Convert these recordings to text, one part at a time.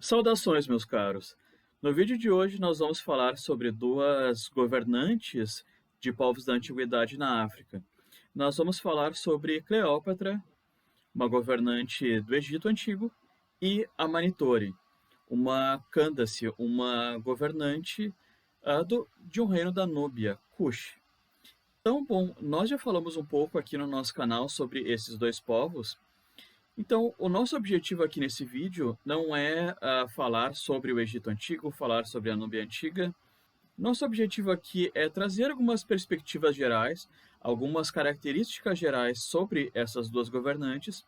Saudações, meus caros! No vídeo de hoje nós vamos falar sobre duas governantes de povos da antiguidade na África. Nós vamos falar sobre Cleópatra, uma governante do Egito Antigo, e Amanitore, uma Cândace, uma governante de um reino da Núbia, Cush. Então, bom, nós já falamos um pouco aqui no nosso canal sobre esses dois povos. Então, o nosso objetivo aqui nesse vídeo não é falar sobre o Egito Antigo, falar sobre a Núbia Antiga. Nosso objetivo aqui é trazer algumas perspectivas gerais, algumas características gerais sobre essas duas governantes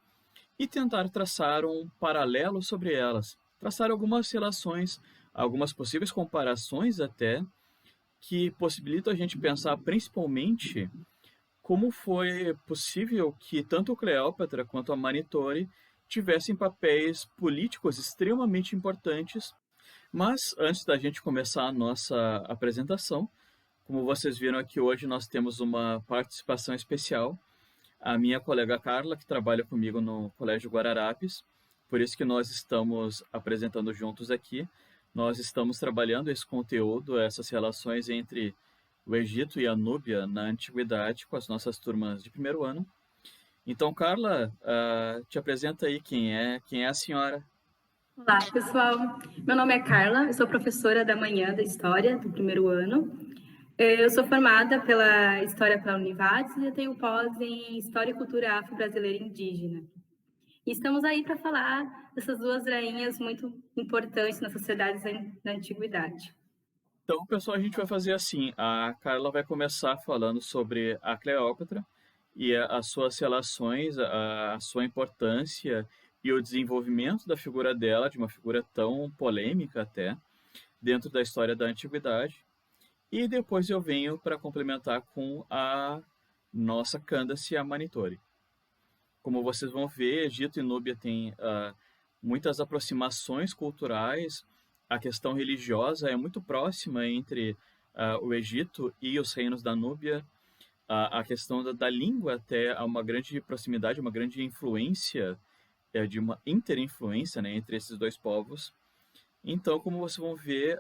e tentar traçar um paralelo sobre elas, traçar algumas relações, algumas possíveis comparações até, que possibilitam a gente pensar principalmente como foi possível que tanto Cleópatra quanto a Manitore tivessem papéis políticos extremamente importantes. Mas antes da gente começar a nossa apresentação, como vocês viram aqui hoje, nós temos uma participação especial. A minha colega Carla, que trabalha comigo no Colégio Guararapes, por isso que nós estamos apresentando juntos aqui. Nós estamos trabalhando esse conteúdo, essas relações entre o Egito e a Núbia na antiguidade com as nossas turmas de primeiro ano. Então, Carla, te apresenta aí quem é a senhora. Olá, pessoal. Meu nome é Carla, eu sou professora da manhã da História do primeiro ano. Eu sou formada pela História pela Univades e eu tenho pós em História e Cultura Afro-Brasileira e Indígena. E estamos aí para falar dessas duas rainhas muito importantes nas sociedades da antiguidade. Então, pessoal, a gente vai fazer assim. A Carla vai começar falando sobre a Cleópatra e as suas relações, a sua importância e o desenvolvimento da figura dela, de uma figura tão polêmica até, dentro da história da antiguidade. E depois eu venho para complementar com a nossa Candace Amanitore. Como vocês vão ver, Egito e Núbia têm muitas aproximações culturais. A questão religiosa é muito próxima entre o Egito e os reinos da Núbia. A questão da língua até há uma grande proximidade, uma grande influência, de uma interinfluência, né, entre esses dois povos. Então, como vocês vão ver,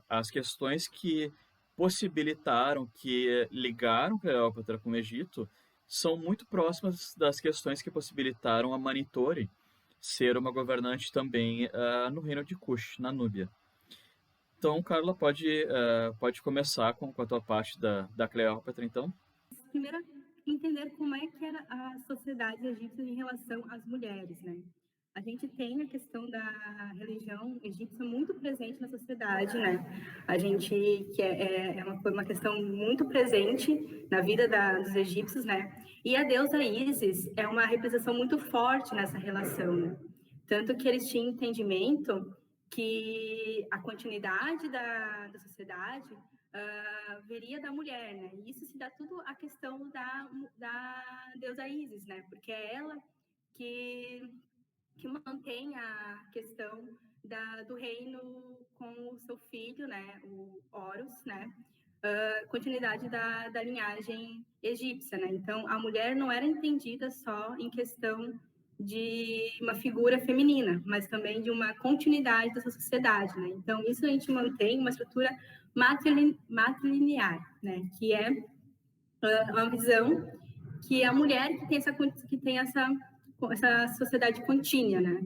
as questões que possibilitaram, que ligaram Cleópatra com o Egito, são muito próximas das questões que possibilitaram a Manitore ser uma governante também no reino de Cush, na Núbia. Então, Carla, pode começar com a tua parte da Cleópatra, então. Primeiro, entender como é que era a sociedade egípcia em relação às mulheres, né? A gente tem a questão da religião egípcia muito presente na sociedade, né? A gente que foi uma questão muito presente na vida dos egípcios, né? E a deusa Ísis é uma representação muito forte nessa relação, né? Tanto que eles tinham entendimento que a continuidade da sociedade viria da mulher, né? E isso se dá tudo à questão da deusa Ísis, né? Porque é ela que mantém a questão do reino com o seu filho, né, o Horus, né, continuidade da linhagem egípcia, né? Então, a mulher não era entendida só em questão de uma figura feminina, mas também de uma continuidade dessa sociedade, né? Então, isso a gente mantém uma estrutura matrilinear, né? Que é uma visão que é a mulher que tem essa sociedade contínua, né?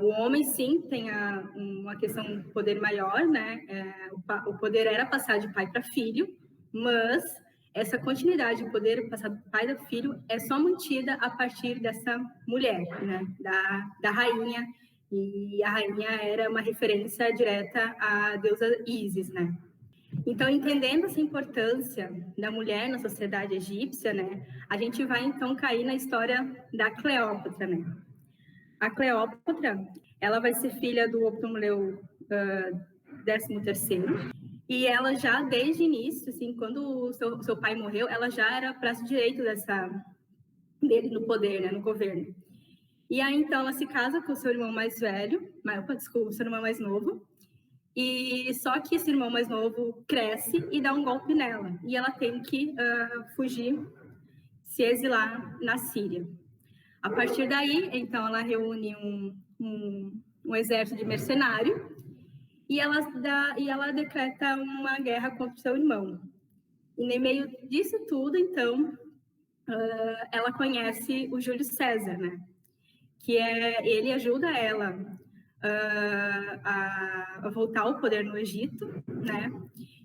O homem, sim, tem uma questão de poder maior, né? O poder era passar de pai para filho, mas essa continuidade de poder passar do pai para filho é só mantida a partir dessa mulher, né? Da rainha, e a rainha era uma referência direta à deusa Ísis, né? Então, entendendo essa importância da mulher na sociedade egípcia, né, a gente vai, então, cair na história da Cleópatra, né? A Cleópatra, ela vai ser filha do Ptolomeu XIII, e ela já, desde o início, assim, quando o seu pai morreu, ela já era braço direito dele no poder, né, no governo. E aí, então, ela se casa com o seu irmão mais velho, o seu irmão mais novo, e só que esse irmão mais novo cresce e dá um golpe nela. E ela tem que fugir, se exilar na Síria. A partir daí, então, ela reúne um exército de mercenário e ela decreta uma guerra contra o seu irmão. E no meio disso tudo, então, ela conhece o Júlio César, né? Ele ajuda ela a voltar ao poder no Egito, né?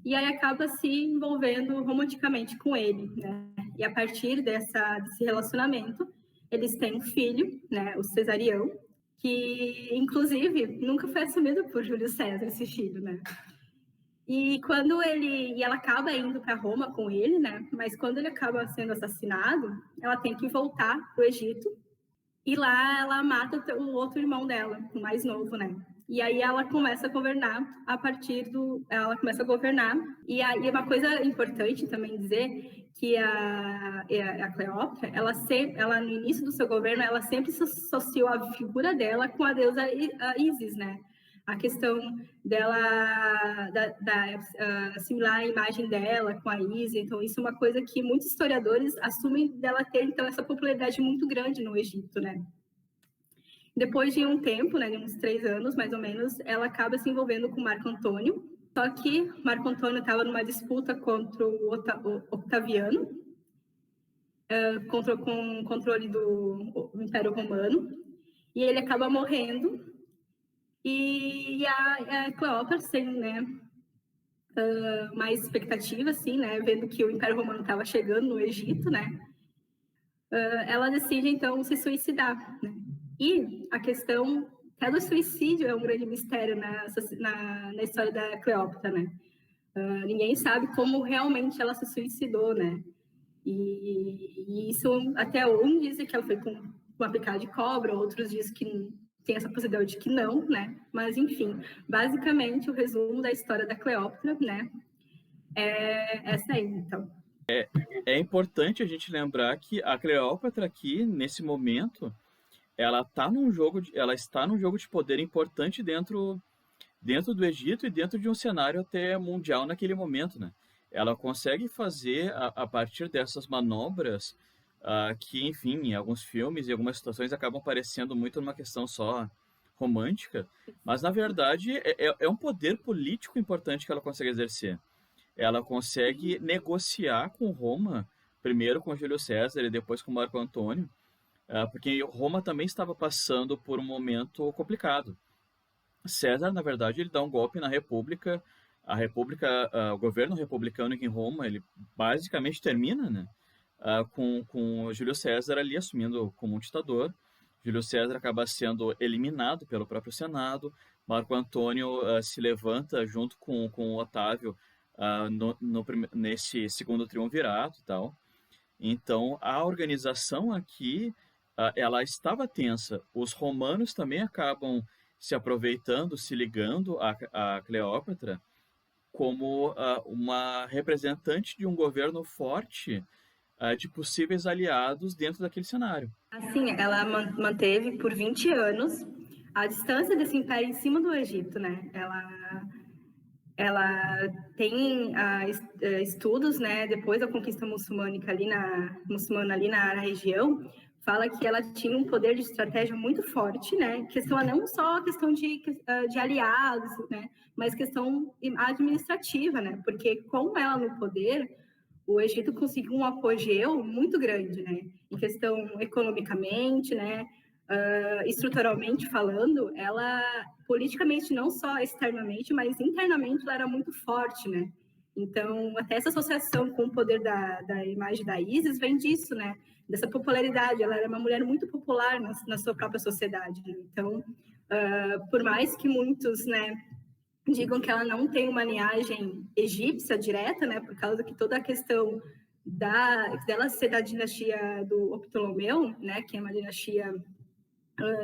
E aí acaba se envolvendo romanticamente com ele, né? E a partir desse relacionamento, eles têm um filho, né? O Cesarião, que inclusive nunca foi assumido por Júlio César, esse filho, né? E ela acaba indo para Roma com ele, né? Mas quando ele acaba sendo assassinado, ela tem que voltar para o Egito e lá ela mata o outro irmão dela, o mais novo, né? E aí ela começa a governar ela começa a governar. E aí uma coisa importante também dizer que a Cleópatra, ela no início do seu governo, ela sempre se associou a figura dela com a deusa Ísis, né? A questão dela assimilar a imagem dela com a Ísis, então isso é uma coisa que muitos historiadores assumem dela ter então essa popularidade muito grande no Egito, né? Depois de um tempo, né, de uns 3 anos mais ou menos, ela acaba se envolvendo com Marco Antônio, só que Marco Antônio estava numa disputa contra o Octaviano, com o controle do Império Romano, e ele acaba morrendo. E a Cleópatra, sem, né, mais expectativa, assim, né, vendo que o Império Romano estava chegando no Egito, né, ela decide, então, se suicidar, né? E a questão até do suicídio é um grande mistério na história da Cleópatra, né? Ninguém sabe como realmente ela se suicidou, né? E isso, até um dizem que ela foi com uma picada de cobra, outros dizem que tem essa possibilidade de que não, né? Mas, enfim, basicamente, o resumo da história da Cleópatra, né? É essa aí, então. É importante a gente lembrar que a Cleópatra aqui, nesse momento, ela está num jogo de poder importante dentro do Egito e dentro de um cenário até mundial naquele momento, né? Ela consegue fazer, a partir dessas manobras, que, enfim, em alguns filmes e algumas situações acabam parecendo muito numa questão só romântica, mas, na verdade, é um poder político importante que ela consegue exercer. Ela consegue negociar com Roma, primeiro com Júlio César e depois com Marco Antônio, porque Roma também estava passando por um momento complicado. César, na verdade, ele dá um golpe na República. O governo republicano em Roma, ele basicamente termina, né, com Júlio César ali assumindo como um ditador. Júlio César acaba sendo eliminado pelo próprio Senado. Marco Antônio se levanta junto com Otávio nesse segundo triunvirato e tal. Então, a organização aqui, ela estava tensa. Os romanos também acabam se aproveitando, se ligando a Cleópatra como uma representante de um governo forte, de possíveis aliados dentro daquele cenário. Assim, ela manteve por 20 anos a distância desse império em cima do Egito, né? Ela tem estudos, né, depois da conquista muçulmana ali na região, fala que ela tinha um poder de estratégia muito forte, né, questão não só a questão de aliados, né, mas questão administrativa, né, porque com ela no poder, o Egito conseguiu um apogeu muito grande, né, em questão economicamente, né, estruturalmente falando, ela politicamente, não só externamente, mas internamente ela era muito forte, né? Então, até essa associação com o poder da imagem da Ísis vem disso, né? Dessa popularidade. Ela era uma mulher muito popular na sua própria sociedade. Né? Então, por mais que muitos, né, digam que ela não tem uma linhagem egípcia direta, né? Por causa que toda a questão dela ser da dinastia do Ptolomeu, né? Que é uma dinastia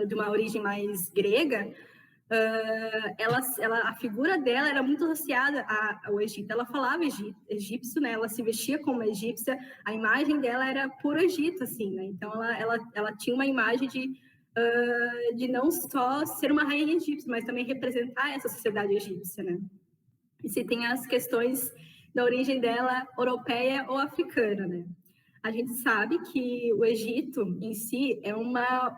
de uma origem mais grega, a figura dela era muito associada ao Egito. Ela falava egípcio, né? Ela se vestia como egípcia. A imagem dela era puro Egito, assim, né? Então ela tinha uma imagem de não só ser uma rainha egípcia, mas também representar essa sociedade egípcia, né? E se tem as questões da origem dela europeia ou africana, né? A gente sabe que o Egito em si é uma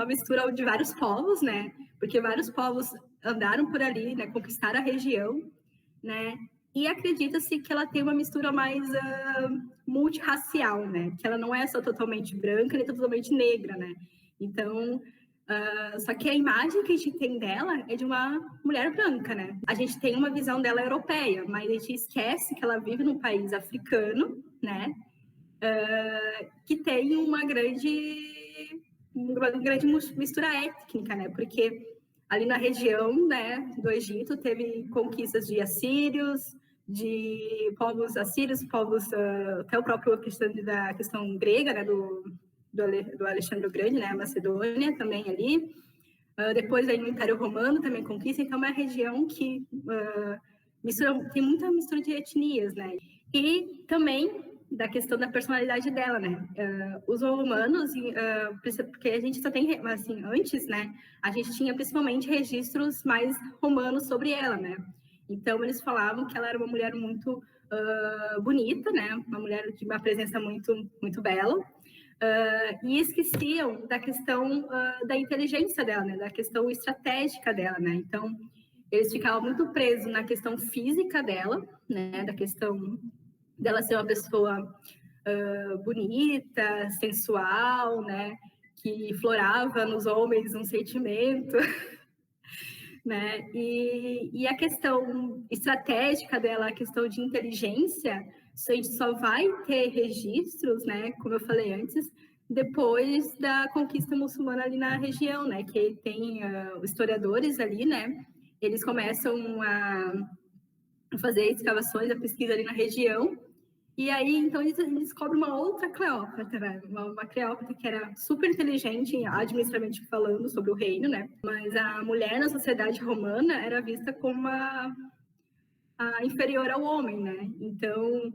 mistura de vários povos, né? porque vários povos andaram por ali, né, conquistaram a região, né, e acredita-se que ela tem uma mistura mais multirracial, né, que ela não é só totalmente branca nem totalmente negra, né, então só que a imagem que a gente tem dela é de uma mulher branca, né? A gente tem uma visão dela europeia, mas a gente esquece que ela vive num país africano, né? Que tem uma grande mistura étnica, né? Porque ali na região, né, do Egito teve conquistas de assírios, de povos assírios, povos até o próprio da questão grega, né, do Alexandre o Grande, né, a Macedônia também ali. Depois aí no Império Romano também conquista, então é uma região que tem muita mistura de etnias, né? E também da questão da personalidade dela, né? Os romanos, porque a gente só tem, assim, antes, né? A gente tinha principalmente registros mais romanos sobre ela, né? Então eles falavam que ela era uma mulher muito bonita, né? Uma mulher de uma presença muito, muito bela. E esqueciam da questão da inteligência dela, né? Da questão estratégica dela, né? Então eles ficavam muito presos na questão física dela, né? Da questão dela ser uma pessoa bonita, sensual, né? Que florava nos homens um sentimento, né? E a questão estratégica dela, a questão de inteligência, a gente só vai ter registros, né? Como eu falei antes, depois da conquista muçulmana ali na região, né? Que tem historiadores ali, né? Eles começam a fazer escavações, a pesquisa ali na região. E aí, então, eles descobrem uma outra Cleópatra, né? Uma Cleópatra que era super inteligente, administrativamente falando, sobre o reino, né? Mas a mulher na sociedade romana era vista como a inferior ao homem, né? Então,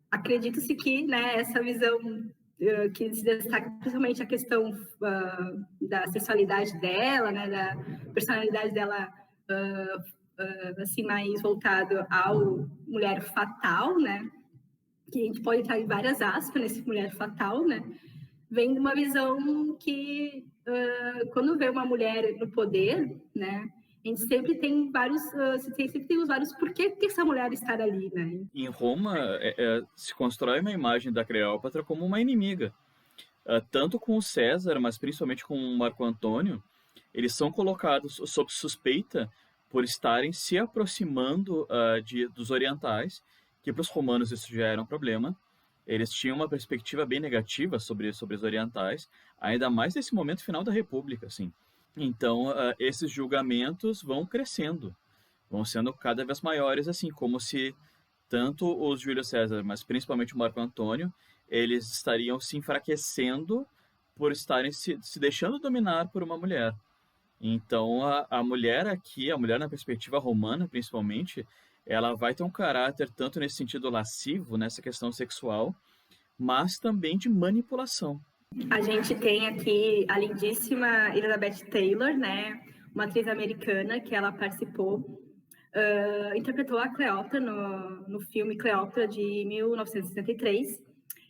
acredita-se que, né, essa visão que se destaca principalmente a questão da sexualidade dela, né, da personalidade dela assim, mais voltado ao mulher fatal, né? Que a gente pode entrar em várias aspas nesse mulher fatal, né? Vem de uma visão que, quando vê uma mulher no poder, né? A gente sempre tem vários, sempre tem os vários porquê que essa mulher está ali, né? Em Roma, se constrói uma imagem da Cleópatra como uma inimiga. Tanto com o César, mas principalmente com o Marco Antônio, eles são colocados sob suspeita por estarem se aproximando dos orientais, que para os romanos isso já era um problema. Eles tinham uma perspectiva bem negativa sobre os orientais, ainda mais nesse momento final da República, assim. Então, esses julgamentos vão crescendo, vão sendo cada vez maiores, assim, como se tanto os Júlio César, mas principalmente o Marco Antônio, eles estariam se enfraquecendo por estarem se deixando dominar por uma mulher. Então, a mulher aqui, a mulher na perspectiva romana, principalmente, ela vai ter um caráter tanto nesse sentido lascivo, nessa questão sexual, mas também de manipulação. A gente tem aqui a lindíssima Elizabeth Taylor, né? Uma atriz americana que ela participou, interpretou a Cleópatra no filme Cleópatra de 1963.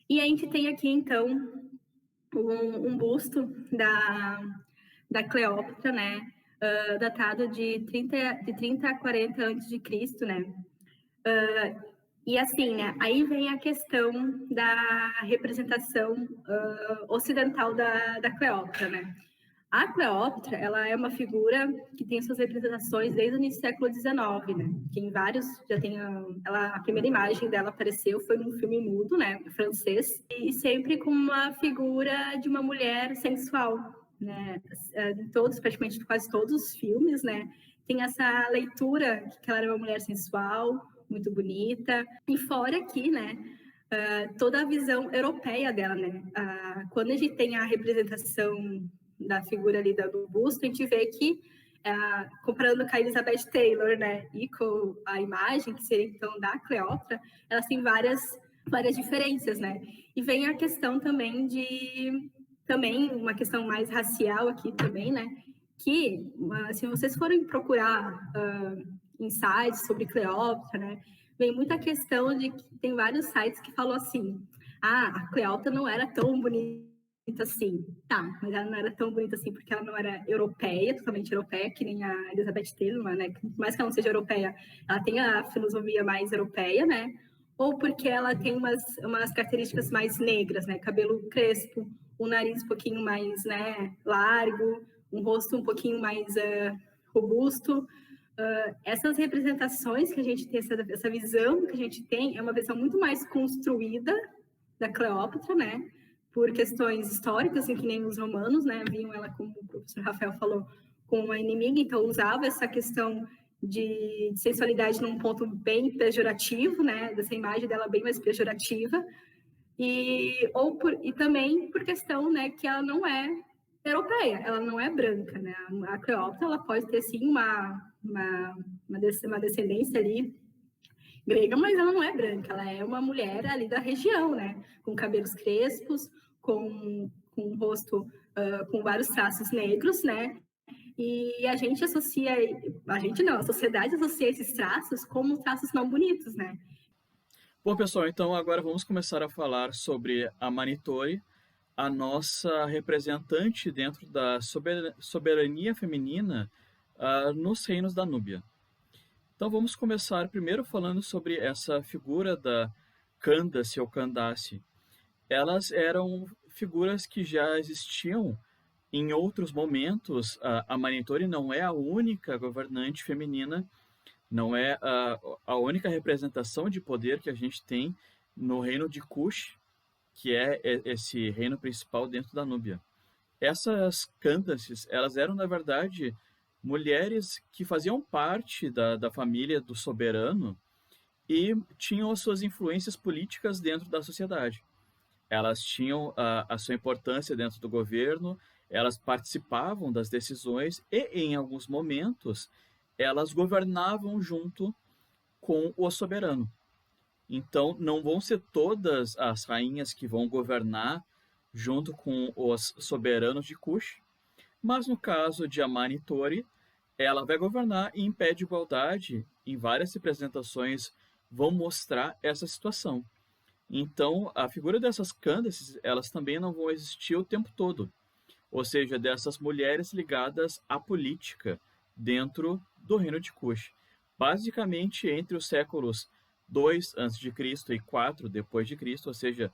E a gente tem aqui, então, um busto da Cleópatra, né? Datado de 30 a 40 a.C., né? E assim, né? Aí vem a questão da representação ocidental da Cleópatra, né? A Cleópatra, ela é uma figura que tem suas representações desde o início do século XIX, né? Que em vários, já tem a primeira imagem dela apareceu foi num filme mudo, né, francês, e sempre com uma figura de uma mulher sensual, né? Em todos, praticamente quase todos os filmes, né, tem essa leitura que ela era uma mulher sensual, muito bonita, e fora aqui, né, toda a visão europeia dela, né? Quando a gente tem a representação da figura ali do busto, a gente vê que, comparando com a Elizabeth Taylor, né, e com a imagem, que seria então da Cleópatra, elas têm várias diferenças, né? E vem a questão também também uma questão mais racial aqui também, né? Que, se vocês forem procurar insights sobre Cleópatra, né, vem muita questão de que tem vários sites que falam assim, a Cleópatra não era tão bonita assim. Tá, mas ela não era tão bonita assim porque ela não era europeia, totalmente europeia, que nem a Elizabeth Taylor, né? Por mais que ela não seja europeia, ela tem a filosofia mais europeia, né? Ou porque ela tem umas características mais negras, né? Cabelo crespo, um nariz um pouquinho mais, né, largo, um rosto um pouquinho mais robusto. Essas representações que a gente tem, essa visão que a gente tem, é uma visão muito mais construída da Cleópatra, né? Por questões históricas, assim, que nem os romanos, né? Viam ela, como o professor Rafael falou, como uma inimiga, então usava essa questão de sensualidade num ponto bem pejorativo, né? Dessa imagem dela bem mais pejorativa. E também por questão, né, que ela não é europeia, ela não é branca, né? A Cleópatra, ela pode ter, sim, uma descendência ali grega, mas ela não é branca, ela é uma mulher ali da região, né? Com cabelos crespos, com um rosto com vários traços negros, né? E a gente associa, a gente não, a sociedade associa esses traços como traços não bonitos, né? Bom, pessoal, então agora vamos começar a falar sobre a Manitou, a nossa representante dentro da soberania feminina nos reinos da Núbia. Então vamos começar primeiro falando sobre essa figura da Candace ou Candace. Elas eram figuras que já existiam em outros momentos. A Manitou não é a única governante feminina, não é a única representação de poder que a gente tem no reino de Cush, que é esse reino principal dentro da Núbia. Essas Candaces, elas eram, na verdade, mulheres que faziam parte da família do soberano e tinham as suas influências políticas dentro da sociedade. Elas tinham a sua importância dentro do governo, elas participavam das decisões e, em alguns momentos, elas governavam junto com o soberano. Então, não vão ser todas as rainhas que vão governar junto com os soberanos de Cush, mas no caso de Amanitori, ela vai governar em pé de igualdade. Em várias representações vão mostrar essa situação. Então, a figura dessas Candaces, elas também não vão existir o tempo todo. Ou seja, dessas mulheres ligadas à política dentro do reino de Cush. Basicamente, entre os séculos 2 a.C. e 4 depois de Cristo, ou seja,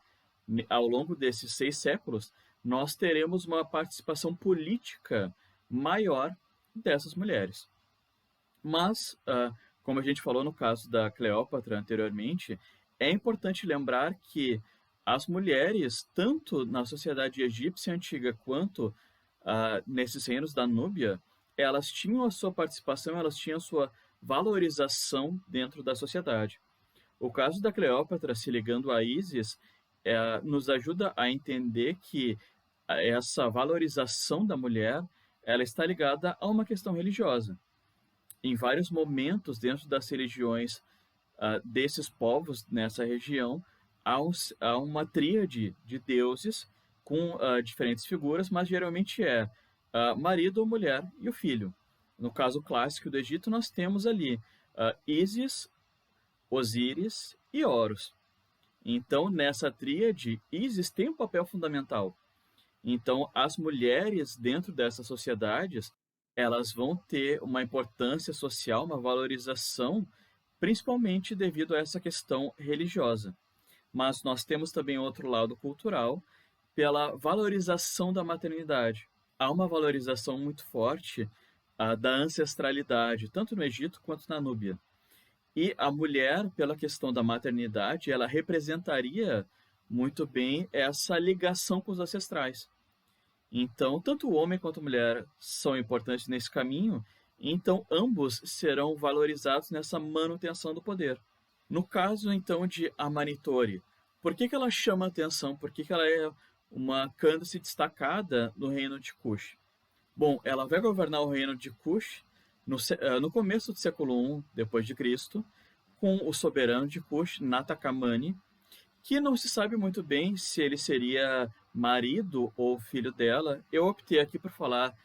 ao longo desses 6 séculos, nós teremos uma participação política maior dessas mulheres. Mas, como a gente falou no caso da Cleópatra anteriormente, é importante lembrar que as mulheres, tanto na sociedade egípcia antiga quanto nesses reinos da Núbia, elas tinham a sua participação, elas tinham a sua valorização dentro da sociedade. O caso da Cleópatra se ligando a Ísis nos ajuda a entender que essa valorização da mulher ela está ligada a uma questão religiosa. Em vários momentos dentro das religiões desses povos nessa região, há uma tríade de deuses com diferentes figuras, mas geralmente é marido, mulher e o filho. No caso clássico do Egito, nós temos ali Ísis, Osíris e Horus. Então, nessa tríade, Ísis tem um papel fundamental. Então, as mulheres dentro dessas sociedades, elas vão ter uma importância social, uma valorização, principalmente devido a essa questão religiosa. Mas nós temos também outro lado cultural, pela valorização da maternidade. Há uma valorização muito forte da ancestralidade, tanto no Egito quanto na Núbia. E a mulher, pela questão da maternidade, ela representaria muito bem essa ligação com os ancestrais. Então, tanto o homem quanto a mulher são importantes nesse caminho, então ambos serão valorizados nessa manutenção do poder. No caso, então, de Amanitori, por que ela chama atenção? Por que ela é uma Candace destacada no reino de Cush? Bom, ela vai governar o reino de Cush no começo do século I depois de Cristo, com o soberano de Cush, Natakamani, que não se sabe muito bem se ele seria marido ou filho dela. Eu optei aqui por falar,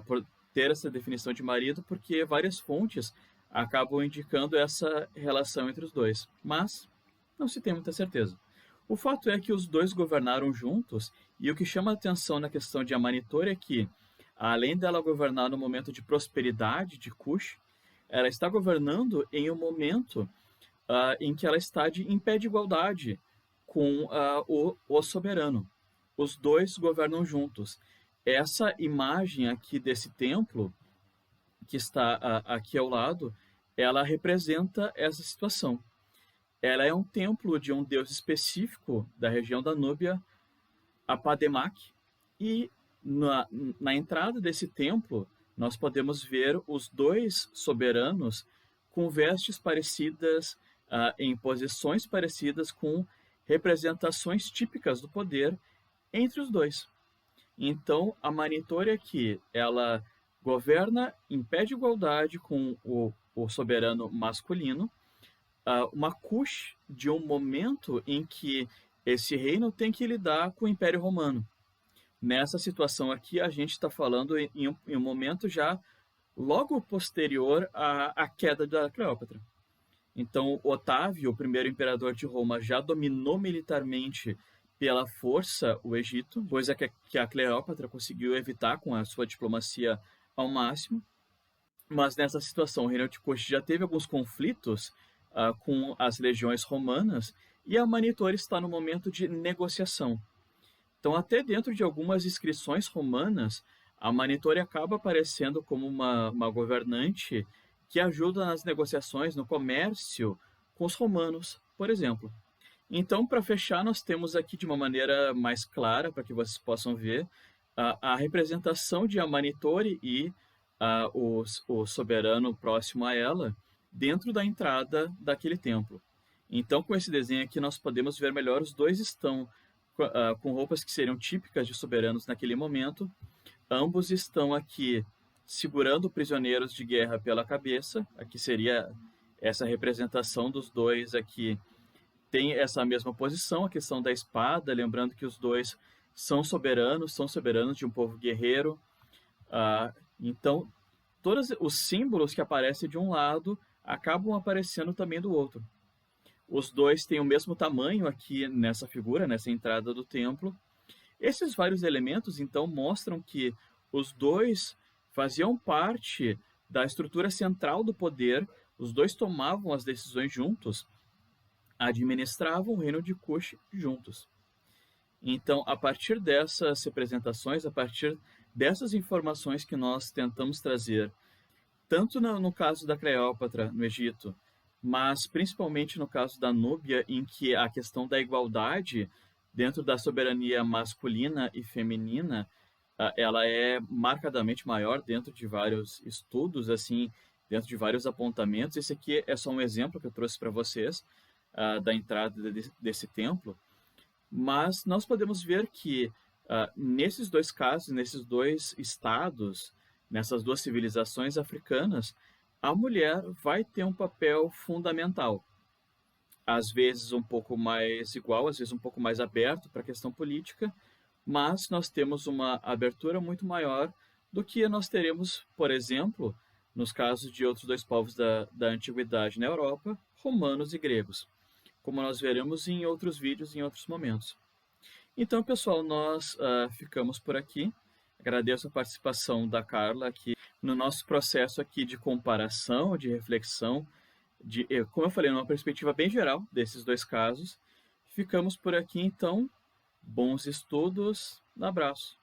por ter essa definição de marido, porque várias fontes acabam indicando essa relação entre os dois, mas não se tem muita certeza. O fato é que os dois governaram juntos, e o que chama a atenção na questão de Amanitor é que, além dela governar no momento de prosperidade de Cush, ela está governando em um momento em que ela está em pé de igualdade com o soberano. Os dois governam juntos. Essa imagem aqui desse templo, que está aqui ao lado, ela representa essa situação. Ela é um templo de um deus específico da região da Núbia, Apademak, e na entrada desse templo nós podemos ver os dois soberanos com vestes parecidas, em posições parecidas, com representações típicas do poder entre os dois. Então, a Manitor aqui, ela governa em pé de igualdade com o soberano masculino, uma Cush de um momento em que esse reino tem que lidar com o Império Romano. Nessa situação aqui, a gente está falando em um momento já logo posterior à queda da Cleópatra. Então, Otávio, o primeiro imperador de Roma, já dominou militarmente pela força o Egito, coisa que a Cleópatra conseguiu evitar com a sua diplomacia ao máximo. Mas nessa situação, o reino de Cush já teve alguns conflitos com as legiões romanas, e a Manitor está no momento de negociação. Então, até dentro de algumas inscrições romanas, a Manitor acaba aparecendo como uma governante que ajuda nas negociações, no comércio com os romanos, por exemplo. Então, para fechar, nós temos aqui de uma maneira mais clara, para que vocês possam ver, a representação de Amanitore e o soberano próximo a ela dentro da entrada daquele templo. Então, com esse desenho aqui, nós podemos ver melhor, os dois estão com roupas que seriam típicas de soberanos naquele momento. Ambos estão aqui segurando prisioneiros de guerra pela cabeça. Aqui seria essa representação dos dois aqui. Tem essa mesma posição, a questão da espada, lembrando que os dois são soberanos de um povo guerreiro. Então, todos os símbolos que aparecem de um lado acabam aparecendo também do outro. Os dois têm o mesmo tamanho aqui nessa figura, nessa entrada do templo. Esses vários elementos, então, mostram que os dois faziam parte da estrutura central do poder, os dois tomavam as decisões juntos, administravam o reino de Cush juntos. Então, a partir dessas representações, a partir dessas informações que nós tentamos trazer, tanto no caso da Cleópatra, no Egito, mas principalmente no caso da Núbia, em que a questão da igualdade dentro da soberania masculina e feminina, ela é marcadamente maior dentro de vários estudos, assim, dentro de vários apontamentos. Esse aqui é só um exemplo que eu trouxe para vocês da entrada desse templo, mas nós podemos ver que nesses dois casos, nesses dois estados, nessas duas civilizações africanas, a mulher vai ter um papel fundamental. Às vezes um pouco mais igual, às vezes um pouco mais aberto para a questão política, mas nós temos uma abertura muito maior do que nós teremos, por exemplo, nos casos de outros dois povos da antiguidade na Europa, romanos e gregos, como nós veremos em outros vídeos, em outros momentos. Então, pessoal, nós ficamos por aqui. Agradeço a participação da Carla aqui no nosso processo aqui de comparação, de reflexão, como eu falei, numa perspectiva bem geral desses dois casos. Ficamos por aqui, então. Bons estudos. Um abraço.